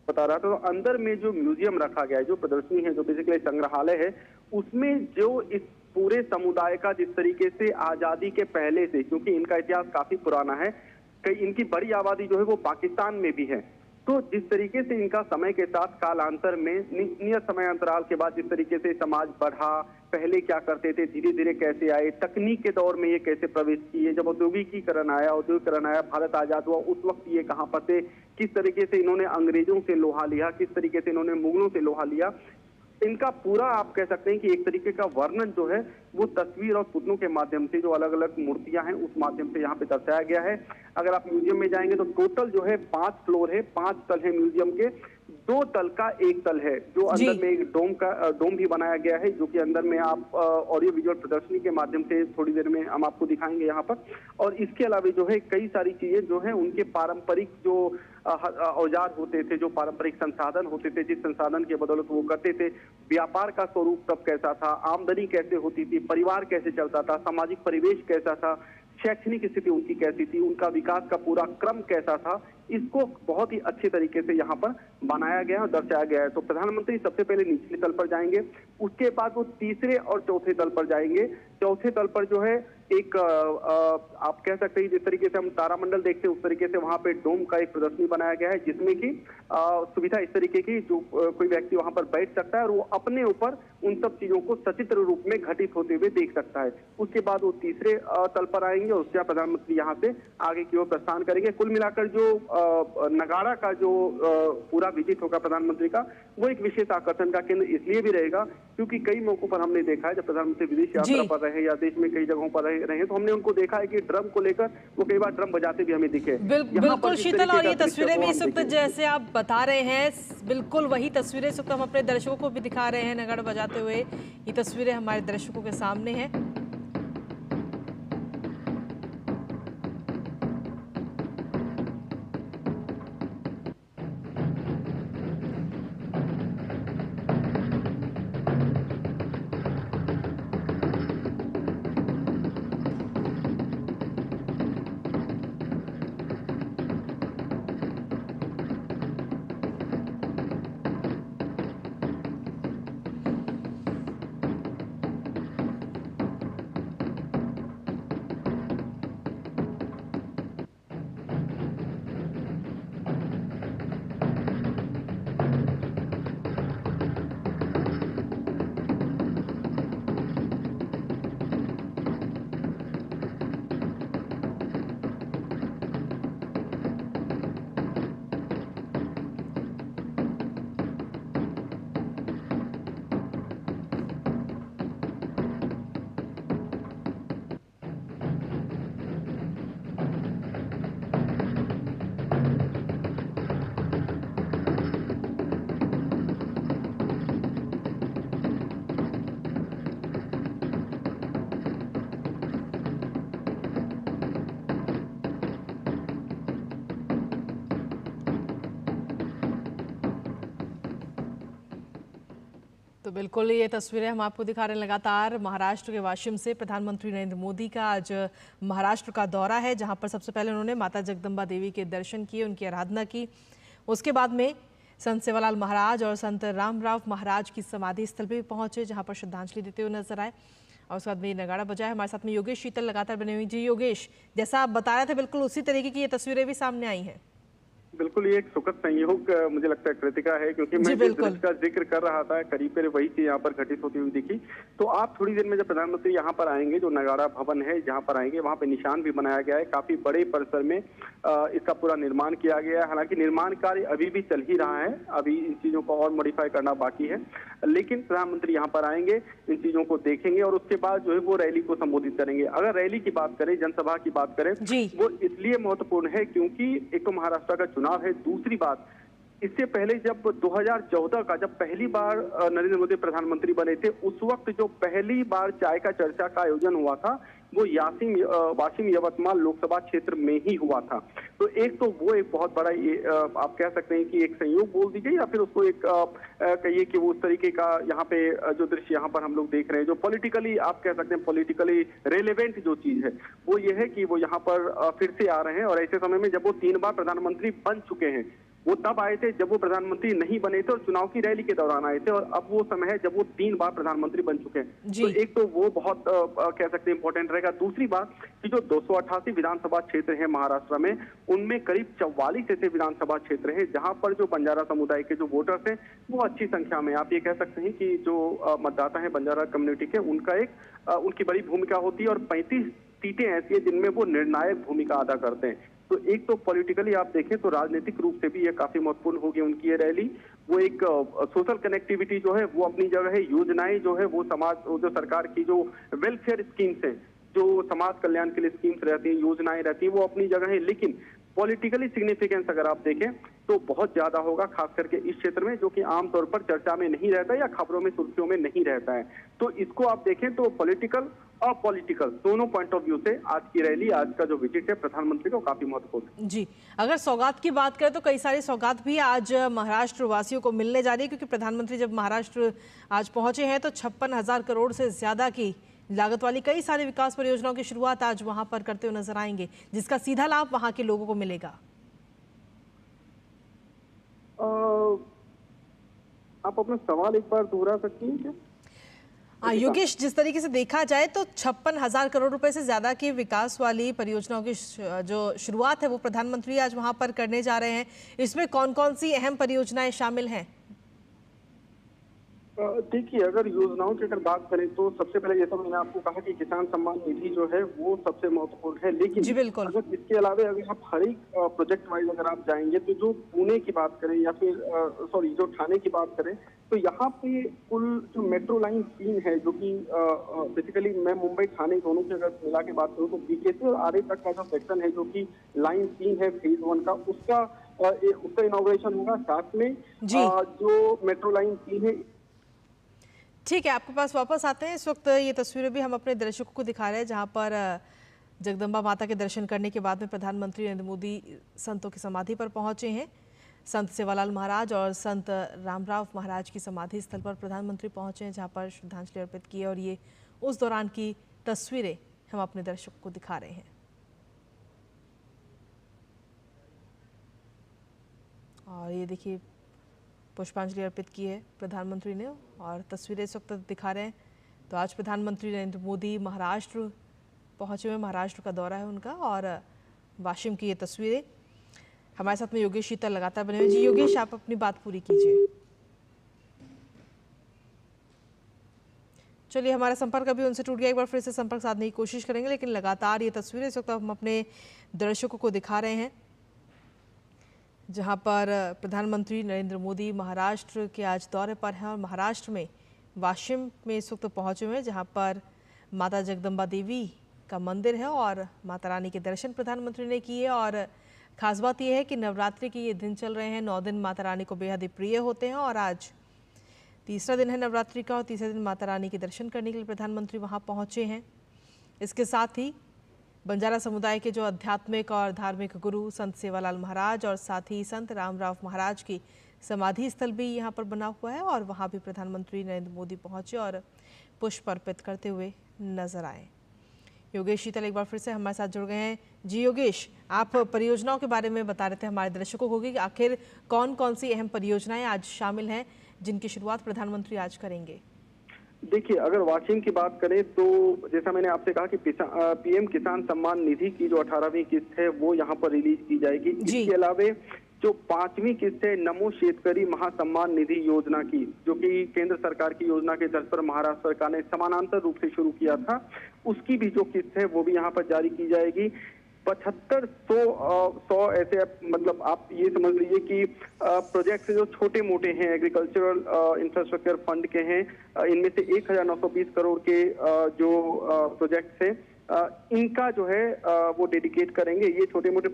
बता रहा था, तो अंदर में जो म्यूजियम रखा गया है, जो प्रदर्शनी है, जो बेसिकली संग्रहालय है, उसमें जो इस पूरे समुदाय का जिस तरीके से आजादी के पहले से, क्योंकि इनका इतिहास काफी पुराना है, कई इनकी बड़ी आबादी जो है वो पाकिस्तान में भी है, तो जिस तरीके से इनका समय के साथ कालांतर में नियत समय अंतराल के बाद जिस तरीके से समाज बढ़ा, पहले क्या करते थे, धीरे धीरे कैसे आए, तकनीक के दौर में ये कैसे प्रवेश किए, जब औद्योगिकीकरण आया, भारत आजाद हुआ, उस वक्त ये कहाँ पर थे, किस तरीके से इन्होंने अंग्रेजों से लोहा लिया, किस तरीके से इन्होंने मुगलों से लोहा लिया, इनका पूरा आप कह सकते हैं कि एक तरीके का वर्णन जो है वो तस्वीर और पुतलों के माध्यम से, जो अलग अलग मूर्तियां हैं उस माध्यम से यहाँ पे दर्शाया गया है। अगर आप म्यूजियम में जाएंगे तो टोटल जो है 5 फ्लोर है, 5 तल है म्यूजियम के, 2 तल का 1 तल है, जो अंदर में एक डोम भी बनाया गया है, जो कि अंदर में आप ऑडियो विजुअल प्रदर्शनी के माध्यम से थोड़ी देर में हम आपको दिखाएंगे यहाँ पर। और इसके अलावा जो है कई सारी चीजें जो है उनके पारंपरिक जो औजार होते थे, जो पारंपरिक संसाधन होते थे, जिस संसाधन के बदौलत वो करते थे, व्यापार का स्वरूप तब कैसा था, आमदनी कैसे होती थी, परिवार कैसे चलता था, सामाजिक परिवेश कैसा था, शैक्षणिक स्थिति उनकी कैसी थी, उनका विकास का पूरा क्रम कैसा था, इसको बहुत ही अच्छे तरीके से यहाँ पर बनाया गया और दर्शाया गया है। तो प्रधानमंत्री सबसे पहले निचले तल पर जाएंगे, उसके बाद वो तीसरे और चौथे तल पर जाएंगे। चौथे तल पर जो है एक आप कह सकते हैं जिस तरीके से हम तारामंडल देखते हैं उस तरीके से वहां पे डोम का एक प्रदर्शनी बनाया गया है, जिसमें कि सुविधा इस तरीके की जो कोई व्यक्ति वहां पर बैठ सकता है और वो अपने ऊपर उन सब चीजों को सचित्र रूप में घटित होते हुए देख सकता है। उसके बाद वो तीसरे तल पर आएंगे और उसके बाद प्रधानमंत्री यहाँ से आगे की ओर प्रस्थान करेंगे। कुल मिलाकर जो नगाड़ा का जो पूरा विजिट होगा प्रधानमंत्री का, वो एक विशेष आकर्षण का केंद्र इसलिए भी रहेगा क्योंकि कई मौकों पर हमने देखा है जब प्रधानमंत्री विदेश यात्रा पर रहे या देश में कई जगहों पर रहे तो हमने उनको देखा है कि ड्रम को लेकर वो कई बार ड्रम बजाते भी हमें दिखे। बिल्कुल शीतल, और ये तस्वीरें भी इस वक्त जैसे आप बता रहे हैं, बिल्कुल वही तस्वीरें इस वक्त हम अपने दर्शकों को भी दिखा रहे हैं नगाड़ा बजाते हुए। ये तस्वीरें हमारे दर्शकों के सामने हैं। तो बिल्कुल ये तस्वीरें हम आपको दिखा रहे हैं लगातार महाराष्ट्र के वाशिम से। प्रधानमंत्री नरेंद्र मोदी का आज महाराष्ट्र का दौरा है, जहां पर सबसे पहले उन्होंने माता जगदम्बा देवी के दर्शन किए, उनकी आराधना की। उसके बाद में संत सेवालाल महाराज और संत रामराव महाराज की समाधि स्थल पर भी पहुंचे, जहां पर श्रद्धांजलि देते हुए नजर आए। और उसके बाद में नगाड़ा बजाया। हमारे साथ में योगेश शीतल लगातार बने हुए। जी योगेश, जैसा आप बता रहे थे बिल्कुल उसी तरीके की ये तस्वीरें भी सामने आई हैं। बिल्कुल, ये एक सुखद संयोग मुझे लगता है कृतिका है, क्योंकि मैं जिस दृश्य का जिक्र कर रहा था करीब करीब वही चीज यहाँ पर घटित होती हुई दिखी। तो आप थोड़ी देर में जब प्रधानमंत्री यहाँ पर आएंगे, जो नगाड़ा भवन है जहाँ पर आएंगे, वहाँ पे निशान भी बनाया गया है। काफी बड़े परिसर में इसका पूरा निर्माण किया गया है। हालांकि निर्माण कार्य अभी भी चल ही रहा है, अभी इन चीजों को और मॉडिफाई करना बाकी है, लेकिन प्रधानमंत्री यहाँ पर आएंगे, इन चीजों को देखेंगे और उसके बाद जो है वो रैली को संबोधित करेंगे। अगर रैली की बात करें, जनसभा की बात करें, वो इसलिए महत्वपूर्ण है क्योंकि एक तो महाराष्ट्र का चुनाव है, दूसरी बात इससे पहले जब 2014 का जब पहली बार नरेंद्र मोदी प्रधानमंत्री बने थे, उस वक्त जो पहली बार चाय का चर्चा का आयोजन हुआ था वो वाशिम यवतमाल लोकसभा क्षेत्र में ही हुआ था। तो एक तो वो एक बहुत बड़ा आप कह सकते हैं कि एक संयोग बोल दीजिए या फिर उसको एक कहिए कि वो उस तरीके का यहाँ पे जो दृश्य यहाँ पर हम लोग देख रहे हैं, जो पॉलिटिकली आप कह सकते हैं पॉलिटिकली रेलेवेंट जो चीज है वो ये है कि वो यहाँ पर फिर से आ रहे हैं। और ऐसे समय में जब वो 3 बार प्रधानमंत्री बन चुके हैं, वो तब आए थे जब वो प्रधानमंत्री नहीं बने थे और चुनाव की रैली के दौरान आए थे, और अब वो समय है जब वो 3 बार प्रधानमंत्री बन चुके हैं। तो एक तो वो बहुत कह सकते हैं इंपॉर्टेंट रहेगा। दूसरी बात कि जो 288 विधानसभा क्षेत्र है महाराष्ट्र में, उनमें करीब 44 ऐसे विधानसभा क्षेत्र है जहां पर जो बंजारा समुदाय के जो वोटर्स हैं वो अच्छी संख्या में, आप ये कह सकते हैं कि जो मतदाता है बंजारा कम्युनिटी के, उनका उनकी बड़ी भूमिका होती है, और 35 सीटें ऐसी है जिनमें वो निर्णायक भूमिका अदा करते हैं। तो एक तो पॉलिटिकली आप देखें तो राजनीतिक रूप से भी ये काफी महत्वपूर्ण होगी उनकी ये रैली। वो एक सोशल कनेक्टिविटी जो है वो अपनी जगह है, योजनाएं जो है वो समाज, जो सरकार की जो वेलफेयर स्कीम्स हैं, जो समाज कल्याण के लिए स्कीम्स रहती हैं, योजनाएं रहती हैं, वो अपनी जगह है। लेकिन पॉलिटिकली सिग्निफिकेंस अगर आप देखें तो बहुत ज्यादा होगा, खास करके इस क्षेत्र में, जो कि आमतौर पर चर्चा में नहीं रहता या खबरों में, सुर्खियों में नहीं रहता है। तो इसको आप देखें तो पॉलिटिकल और पॉलिटिकल दोनों पॉइंट ऑफ व्यू से आज की रैली, आज का जो विजिट है प्रधानमंत्री का, काफी महत्वपूर्ण है। जी, अगर सौगात की बात करें तो कई सारी सौगात भी आज महाराष्ट्र वासियों को मिलने जा रही है, क्योंकि प्रधानमंत्री जब महाराष्ट्र आज पहुंचे हैं तो 56,000 करोड़ से ज्यादा की लागत वाली कई सारी विकास परियोजनाओं की शुरुआत आज वहां पर करते हुए नजर आएंगे, जिसका सीधा लाभ वहां के लोगों को मिलेगा। आप अपना सवाल एक बार दोहरा सकती हैं क्या? योगेश, जिस तरीके से देखा जाए तो 56,000 करोड़ रुपए से ज्यादा की विकास वाली परियोजनाओं की जो शुरुआत है वो प्रधानमंत्री आज वहां पर करने जा रहे हैं। इसमें कौन कौन सी अहम परियोजनाएं शामिल हैं? देखिए, अगर योजनाओं की अगर बात करें तो सबसे पहले, जैसा मैंने आपको कहा कि किसान सम्मान निधि जो है वो सबसे महत्वपूर्ण है। लेकिन जी बिल्कुल, अगर इसके अलावा अगर आप हर एक प्रोजेक्ट वाइज अगर आप जाएंगे तो जो पुणे की बात करें या फिर जो ठाणे की बात करें, तो यहाँ पे कुल जो मेट्रो लाइन 3 है, जो कि बेसिकली मैं मुंबई ठाणे दोनों की अगर मिला के बात करूँ तो बीकेसी और आरए तक का जो सेक्शन है, जो कि लाइन 3 है फेज 1 का, उसका इनॉग्रेशन होगा। साथ में जो मेट्रो लाइन 3 है। ठीक है, आपके पास वापस आते हैं। इस वक्त ये तस्वीरें भी हम अपने दर्शकों को दिखा रहे हैं, जहां पर जगदम्बा माता के दर्शन करने के बाद में प्रधानमंत्री नरेंद्र मोदी संतों की समाधि पर पहुंचे हैं। संत सेवालाल महाराज और संत रामराव महाराज की समाधि स्थल पर प्रधानमंत्री पहुंचे हैं, जहां पर श्रद्धांजलि अर्पित की है, और ये उस दौरान की तस्वीरें हम अपने दर्शकों को दिखा रहे हैं। और ये देखिए, पुष्पांजलि अर्पित की है प्रधानमंत्री ने, और तस्वीरें इस वक्त दिखा रहे हैं। तो आज प्रधानमंत्री नरेंद्र मोदी महाराष्ट्र पहुंचे हुए, महाराष्ट्र का दौरा है उनका, और वाशिम की ये तस्वीरें। हमारे साथ में योगेश शीतल लगातार बने हुए। जी योगेश, आप अपनी बात पूरी कीजिए। चलिए, हमारा संपर्क अभी उनसे टूट गया, एक बार फिर से संपर्क साधने की कोशिश करेंगे, लेकिन लगातार ये तस्वीरें इस वक्त हम अपने दर्शकों को दिखा रहे हैं, जहां पर प्रधानमंत्री नरेंद्र मोदी महाराष्ट्र के आज दौरे पर हैं, और महाराष्ट्र में वाशिम में इस वक्त पहुंचे हुए हैं, जहां पर माता जगदम्बा देवी का मंदिर है, और माता रानी के दर्शन प्रधानमंत्री ने किए। और खास बात यह है कि नवरात्रि के ये दिन चल रहे हैं, 9 दिन माता रानी को बेहद ही प्रिय होते हैं, और आज तीसरा दिन है नवरात्रि का, और तीसरे दिन माता रानी के दर्शन करने के लिए प्रधानमंत्री वहाँ पहुँचे हैं। इसके साथ ही बंजारा समुदाय के जो आध्यात्मिक और धार्मिक गुरु संत सेवालाल महाराज और साथ ही संत रामराव महाराज की समाधि स्थल भी यहाँ पर बना हुआ है, और वहाँ भी प्रधानमंत्री नरेंद्र मोदी पहुँचे और पुष्प अर्पित करते हुए नजर आए। योगेश शीतल एक बार फिर से हमारे साथ जुड़ गए हैं। जी योगेश, आप परियोजनाओं के बारे में बता रहे थे हमारे दर्शकों को कि आखिर कौन कौन सी अहम परियोजनाएं आज शामिल हैं जिनकी शुरुआत प्रधानमंत्री आज करेंगे? देखिए, अगर वाशिम की बात करें तो जैसा मैंने आपसे कहा कि पीएम किसान सम्मान निधि की जो 18वीं किस्त है वो यहाँ पर रिलीज की जाएगी। इसके अलावा जो 5वीं किस्त है नमो शेतकरी महासम्मान निधि योजना की, जो कि केंद्र सरकार की योजना के तर्ज पर महाराष्ट्र सरकार ने समानांतर रूप से शुरू किया था, उसकी भी जो किस्त है वो भी यहाँ पर जारी की जाएगी। 75-100 ऐसे, मतलब आप ये समझ लीजिए कि प्रोजेक्ट्स जो छोटे मोटे हैं, एग्रीकल्चरल इंफ्रास्ट्रक्चर फंड के हैं, इनमें से 1920 करोड़ के जो प्रोजेक्ट्स हैं, इनका जो है वो डेडिकेट करेंगे। ये छोटे मोटे